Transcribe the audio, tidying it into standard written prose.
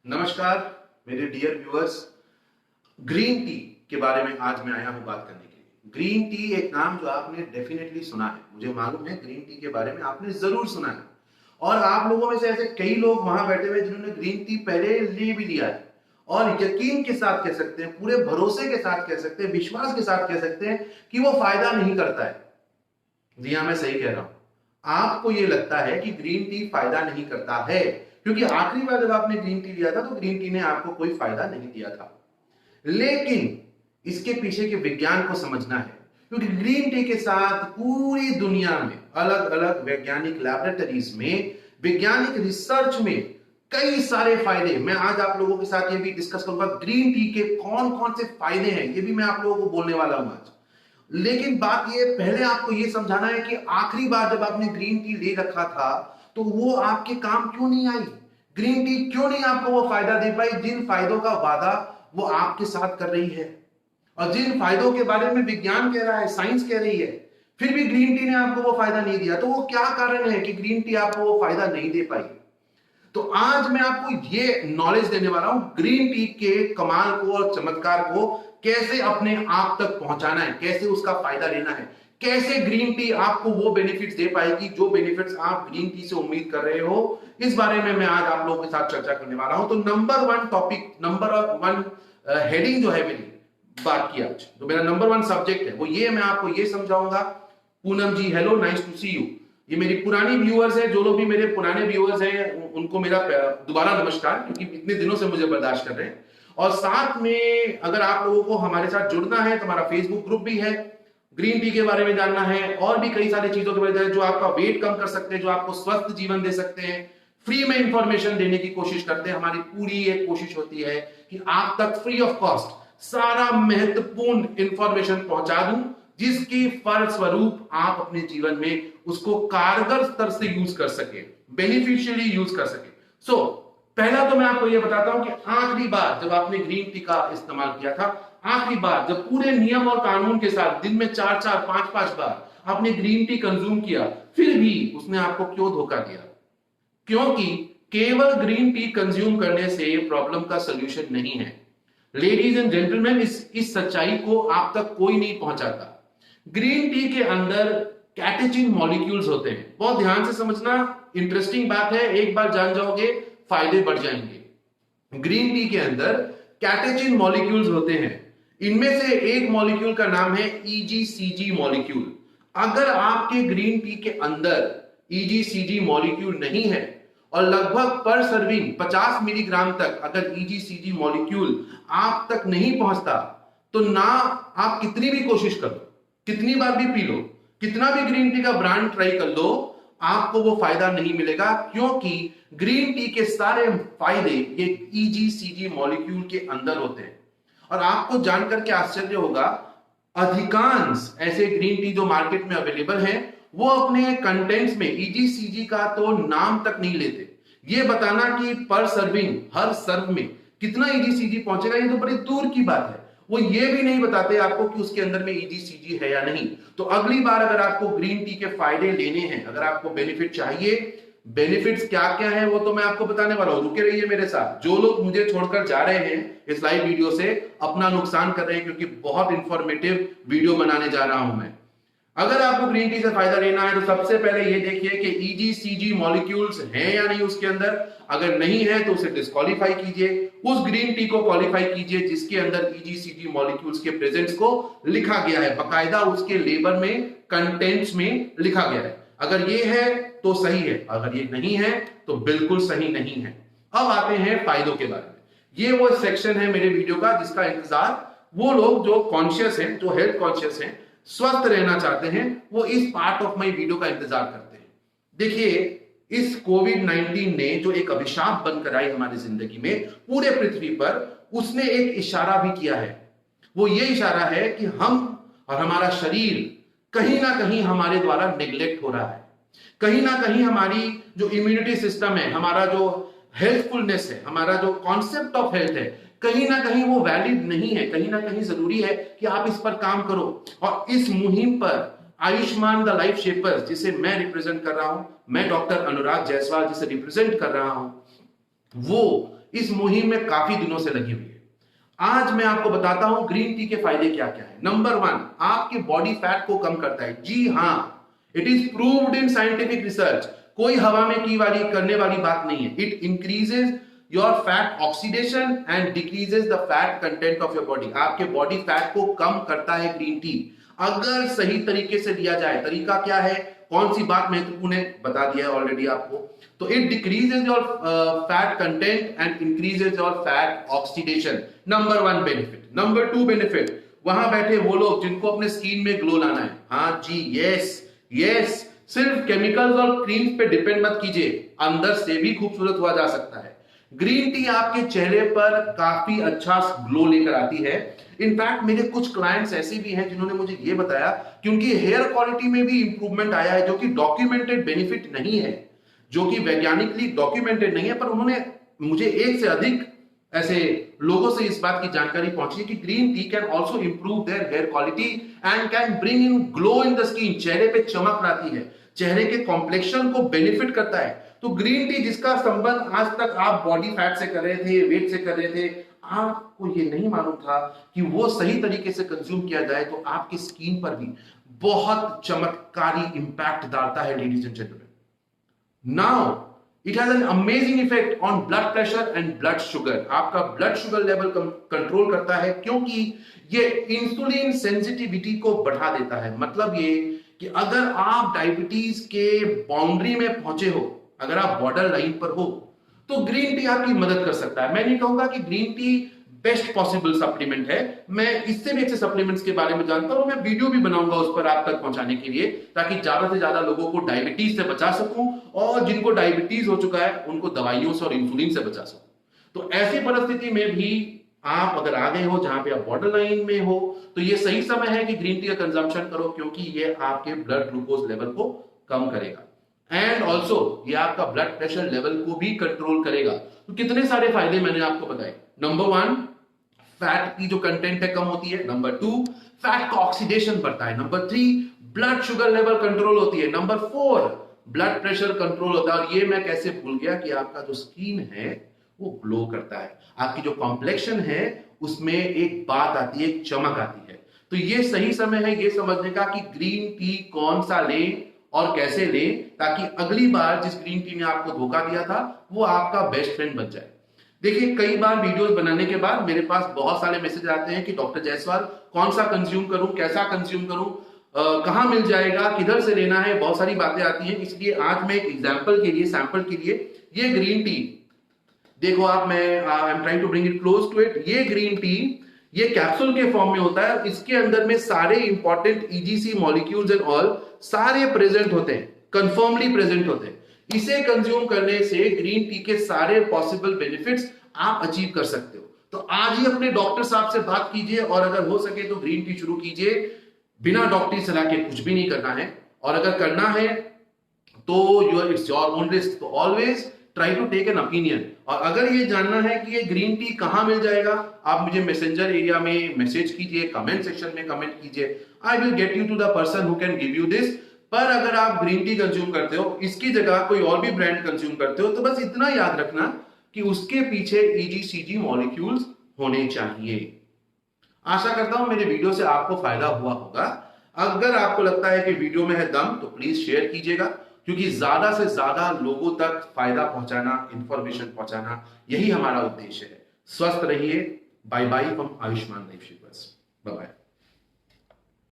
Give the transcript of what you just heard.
नमस्कार मेरे dear viewers. Green tea के बारे में आज मैं आया हूं बात करने के लिए। ग्रीन टी एक नाम जो आपने डेफिनेटली सुना है, मुझे मालूम है ग्रीन टी के बारे में आपने जरूर सुना है। और आप लोगों में से ऐसे कई लोग वहां बैठे हुए जिन्होंने ग्रीन टी पहले ले भी लिया है और यकीन के साथ कह सकते हैं, पूरे भरोसे के साथ कह सकते हैं, विश्वास के साथ कह सकते हैं कि वो फायदा नहीं करता है। जी हाँ, मैं सही कह रहा हूं। आपको ये लगता है कि ग्रीन टी फायदा नहीं करता है क्योंकि आखिरी बार जब आपने ग्रीन टी लिया था तो ग्रीन टी ने आपको कोई फायदा नहीं दिया था। लेकिन इसके पीछे के विज्ञान को समझना है क्योंकि ग्रीन टी के साथ पूरी दुनिया में अलग अलग वैज्ञानिक लैबोरेटरीज में, वैज्ञानिक रिसर्च में कई सारे फायदे, मैं आज आप लोगों के साथ ये भी डिस्कस करूंगा ग्रीन टी के कौन कौन से फायदे हैं, ये भी मैं आप लोगों को बोलने वाला हूं आज। लेकिन बात ये, पहले आपको ये समझाना है कि आखिरी बार जब आपने ग्रीन टी ले रखा था तो वो आपके काम क्यों नहीं आई। ग्रीन टी क्यों नहीं आपको वो फायदा दे पाई जिन फायदों का वादा वो आपके साथ कर रही है और जिन फायदों के बारे में विज्ञान कह रहा है, साइंस कह रही है, फिर भी ग्रीन टी ने आपको वो फायदा नहीं दिया। तो वो क्या कारण है कि ग्रीन टी आपको वो फायदा नहीं दे पाई। तो आज मैं आपको ये नॉलेज देने वाला हूं ग्रीन टी के कमाल को और चमत्कार को, कैसे अपने आप तक पहुंचाना है, कैसे उसका फायदा लेना है, कैसे ग्रीन टी आपको वो बेनिफिट्स दे पाएगी जो बेनिफिट्स आप ग्रीन टी से उम्मीद कर रहे हो। इस बारे में मैं आज आप लोगों के साथ चर्चा करने वाला हूं। तो number one topic, number one heading जो है मेरी बात की आज, तो मेरा नंबर वन सब्जेक्ट है वो ये, मैं आपको ये समझाऊंगा। Poonam ji hello, nice to see you. ये मेरी पुरानी व्यूअर्स है, जो लोग भी मेरे पुराने व्यूअर्स हैं उनको मेरा दोबारा नमस्कार, क्योंकि इतने दिनों से मुझे बर्दाश्त कर रहे हैं। और साथ में अगर आप लोगों को हमारे साथ जुड़ना है तो हमारा फेसबुक ग्रुप भी है, ग्रीन टी के बारे में जानना है और भी कई सारी चीजों के बारे में जो आपका वेट कम कर सकते हैं, जो आपको स्वस्थ जीवन दे सकते हैं, फ्री में इंफॉर्मेशन देने की कोशिश करते हैं। हमारी पूरी एक कोशिश होती है कि आप तक फ्री ऑफ कॉस्ट सारा महत्वपूर्ण इंफॉर्मेशन पहुंचा दूं जिसकी फलस्वरूप आप अपने जीवन में उसको कारगर स्तर से यूज कर सके, बेनिफिशियली यूज कर सके। सो पहला तो मैं आपको यह बताता हूं कि आखिरी बार जब आपने ग्रीन टी का इस्तेमाल किया था, आखिरी बार जब पूरे नियम और कानून के साथ दिन में 4-4, 5-5 बार आपने ग्रीन टी कंज्यूम किया, फिर भी उसने आपको क्यों धोखा दिया? क्योंकि केवल ग्रीन टी कंज्यूम करने से प्रॉब्लम का सोल्यूशन नहीं है। लेडीज एंड जेंटलमैन, इस सच्चाई को आप तक कोई नहीं पहुंचाता। ग्रीन टी के अंदर कैटेचिन मॉलिक्यूल्स होते हैं। बहुत ध्यान से समझना, इंटरेस्टिंग बात है, एक बार जान जाओगे फायदे बढ़ जाएंगे। ग्रीन टी के अंदर कैटेचिन मॉलिक्यूल्स होते हैं। इनमें से एक मॉलिक्यूल का नाम है ईजीसीजी मॉलिक्यूल। अगर आपके ग्रीन टी के अंदर ईजीसीजी मॉलिक्यूल नहीं है और लगभग पर सर्विंग 50 मिलीग्राम तक अगर ईजीसीजी मॉलिक्यूल आप तक नहीं पहुंचता, तो ना आप कितनी भी कोशिश कर लो, कितनी बार भी पी लो, कितना भी ग्रीन टी का ब्रांड ट्राई कर लो, आपको वो फायदा नहीं मिलेगा। क्योंकि ग्रीन टी के सारे फायदे ये ईजीसीजी मॉलिक्यूल के अंदर होते हैं। और आपको जानकर के आश्चर्य होगा, अधिकांश ऐसे ग्रीन टी जो मार्केट में अवेलेबल हैं वो अपने कंटेंट्स में ईजीसीजी का तो नाम तक नहीं लेते। ये बताना कि पर सर्विंग, हर सर्व में कितना ईजीसीजी पहुंचेगा, ये तो बड़ी दूर की बात है। वो ये भी नहीं बताते आपको कि उसके अंदर में ईजीसीजी है या नहीं। तो अगली बार अगर आपको ग्रीन टी के फायदे लेने हैं, अगर आपको बेनिफिट चाहिए, बेनिफिट्स क्या क्या है वो तो मैं आपको बताने वाला हूं, रुके रहिए मेरे साथ। जो लोग मुझे छोड़कर जा रहे हैं इस लाइव वीडियो से, अपना नुकसान कर रहे हैं, क्योंकि बहुत इंफॉर्मेटिव वीडियो बनाने जा रहा हूं मैं। अगर आपको ग्रीन टी से फायदा लेना है तो सबसे पहले ये देखिए कि ईजीसीजी मॉलिक्यूल्स हैं या नहीं उसके अंदर। अगर नहीं है तो उसे डिस्क्वालीफाई कीजिए, उस ग्रीन टी को क्वालिफाई कीजिए जिसके अंदर ईजीसीजी मॉलिक्यूल्स के प्रेजेंस को लिखा गया है, बाकायदा उसके लेबल में, कंटेंट्स में लिखा गया है। अगर ये है तो सही है, अगर ये नहीं है तो बिल्कुल सही नहीं है। अब आते हैं फायदों के बारे में। ये वो सेक्शन है मेरे वीडियो का जिसका इंतजार वो लोग जो कॉन्शियस हैं, जो हेल्थ कॉन्शियस हैं, स्वस्थ रहना चाहते हैं, वो इस पार्ट ऑफ माय वीडियो का इंतजार करते हैं। देखिए, इस कोविड-19 ने जो एक अभिशाप बनकर आई हमारी जिंदगी में पूरे पृथ्वी पर, उसने एक इशारा भी किया है। वो ये इशारा है कि हम और हमारा शरीर कहीं ना कहीं हमारे द्वारा नेग्लेक्ट हो रहा है। कहीं ना कहीं हमारी जो इम्यूनिटी सिस्टम है, हमारा जो हेल्थफुलनेस है, हमारा जो कॉन्सेप्ट ऑफ हेल्थ है, कहीं ना कहीं वो वैलिड नहीं है। कहीं ना कहीं जरूरी है कि आप इस पर काम करो। और इस मुहिम पर आयुष्मान द लाइफ शेपर्स, जिसे मैं रिप्रेजेंट कर रहा हूं, मैं डॉक्टर अनुराग जायसवाल जिसे रिप्रेजेंट कर रहा हूं, वो इस मुहिम में काफी दिनों से लगी हुई है। आज मैं आपको बताता हूं ग्रीन टी के फायदे क्या क्या है। नंबर 1, आपके बॉडी फैट को कम करता है। जी हां, it is proved in scientific research. कोई हवा में की वाली करने वाली बात नहीं है। It increases your fat oxidation and decreases the fat content of your body. आपके बॉडी फैट को कम करता है ग्रीन टी, अगर सही तरीके से लिया जाए। तरीका क्या है, कौन सी बात महत्वपूर्ण है, बता दिया है ऑलरेडी आपको। तो it decreases your fat content and increases your fat oxidation. Number 1 benefit. Number 2 benefit, वहां बैठे वो लोग जिनको अपने स्किन में ग्लो लाना है, हाँ जी, यस, सिर्फ केमिकल्स और क्रीम्स पे डिपेंड मत कीजिए, अंदर से भी खूबसूरत हुआ जा सकता है। ग्रीन टी आपके चेहरे पर काफी अच्छा ग्लो लेकर आती है। इनफैक्ट मेरे कुछ क्लाइंट्स ऐसे भी हैं जिन्होंने मुझे ये बताया कि उनकी हेयर क्वालिटी में भी इंप्रूवमेंट आया है, जो कि डॉक्यूमेंटेड बेनिफिट नहीं है, जो कि वैज्ञानिकली डॉक्यूमेंटेड नहीं है, पर उन्होंने मुझे एक से अधिक ऐसे लोगों से इस बात की जानकारी पहुंची है कि green tea can also improve their hair quality and can bring in glow in the skin. चेहरे पे चमक लाती है, चेहरे के कॉम्प्लेक्शन को बेनिफिट करता है। तो ग्रीन टी जिसका संबंध आज तक आप बॉडी फैट से कर रहे थे, वेट से कर रहे थे, आपको ये नहीं मालूम था कि वो सही तरीके से कंज्यूम किया जाए तो आपकी स्किन पर भी बहुत चमत्कारी इंपैक्ट डालता है। Ladies and gentleman, now it has an amazing effect on blood pressure and blood sugar. आपका ब्लड शुगर लेवल कंट्रोल करता है, क्योंकि ये इंसुलिन सेंसिटिविटी को बढ़ा देता है। मतलब ये कि अगर आप डायबिटीज के बाउंड्री में पहुंचे हो, अगर आप बॉर्डर लाइन पर हो, तो ग्रीन टी आपकी मदद कर सकता है। मैं नहीं कहूंगा कि green T best possible supplement है, मैं इससे भी अच्छे सप्लीमेंट्स के बारे में जानता हूं, मैं वीडियो भी बनाऊंगा उस पर आप तक पहुंचाने के लिए, ताकि ज्यादा से ज्यादा लोगों को डायबिटीज से बचा सकूं, और जिनको डायबिटीज हो चुका है उनको दवाइयों से और इंसुलिन से बचा सकूं। तो ऐसी परिस्थिति में भी आप अगर आ गए हो जहां पे आप बॉर्डर लाइन में हो, तो ये सही समय है कि ग्रीन टी का कंजम्पशन करो, क्योंकि ये आपके ब्लड ग्लूकोज लेवल को कम करेगा एंड ऑल्सो ये आपका ब्लड प्रेशर लेवल को भी कंट्रोल करेगा। तो कितने सारे फायदे मैंने आपको बताए। नंबर 1, फैट की जो कंटेंट है कम होती है। नंबर 2, फैट का ऑक्सीडेशन बढ़ता है। Number 3, blood sugar level control होती है। नंबर 4, ब्लड प्रेशर कंट्रोल होता है। और ये मैं कैसे भूल गया कि आपका जो स्किन है वो ग्लो करता है, आपकी जो कॉम्प्लेक्शन है उसमें एक बात आती है, एक चमक आती है। तो ये सही समय है ये समझने का कि ग्रीन टी कौन सा लें और कैसे लें, ताकि अगली बार जिस ग्रीन टी ने आपको धोखा दिया था वो आपका बेस्ट फ्रेंड बन जाए। देखिए, कई बार वीडियोस बनाने के बाद मेरे पास बहुत सारे मैसेज आते हैं कि डॉक्टर जायसवाल कौन सा कंज्यूम करूं, कैसा कंज्यूम करूं, कहां मिल जाएगा, किधर से लेना है, बहुत सारी बातें आती हैं। इसलिए आज मैं एक एग्जांपल के लिए, सैंपल के लिए, ये ग्रीन टी देखो आप, मैं I am trying to bring it close to it. ये ग्रीन टी ये कैप्सूल के फॉर्म में होता है, इसके अंदर में सारे important EGC molecules and all सारे प्रेजेंट होते हैं, कंफर्मली प्रेजेंट होते हैं। इसे कंज्यूम करने से ग्रीन टी के सारे पॉसिबल बेनिफिट्स आप अचीव कर सकते हो। तो आज ही अपने डॉक्टर साहब से बात कीजिए, और अगर हो सके तो ग्रीन टी शुरू कीजिए। बिना डॉक्टरी सलाह के कुछ भी नहीं करना है, और अगर करना है तो इट्स योर ओन रिस्क। तो always try to take an opinion. और अगर ये जानना है कि ये ग्रीन टी कहां मिल जाएगा, आप मुझे मैसेंजर एरिया में मैसेज कीजिए, कमेंट सेक्शन में कमेंट कीजिए, I will get you to the person who can give you this. पर अगर आप ग्रीन टी कंज्यूम करते हो, इसकी जगह कोई और भी ब्रांड कंज्यूम करते हो, तो बस इतना याद रखना कि उसके पीछे ईजीसीजी मॉलिक्यूल्स होने चाहिए। आशा करता हूं मेरे वीडियो से आपको फायदा हुआ होगा। अगर आपको लगता है कि वीडियो में है दम, तो प्लीज शेयर कीजिएगा, क्योंकि ज्यादा से ज्यादा लोगों तक फायदा पहुंचाना, इंफॉर्मेशन पहुंचाना, यही हमारा उद्देश्य है। स्वस्थ रहिए। Bye bye from Ayushman life shippers. Bye bye.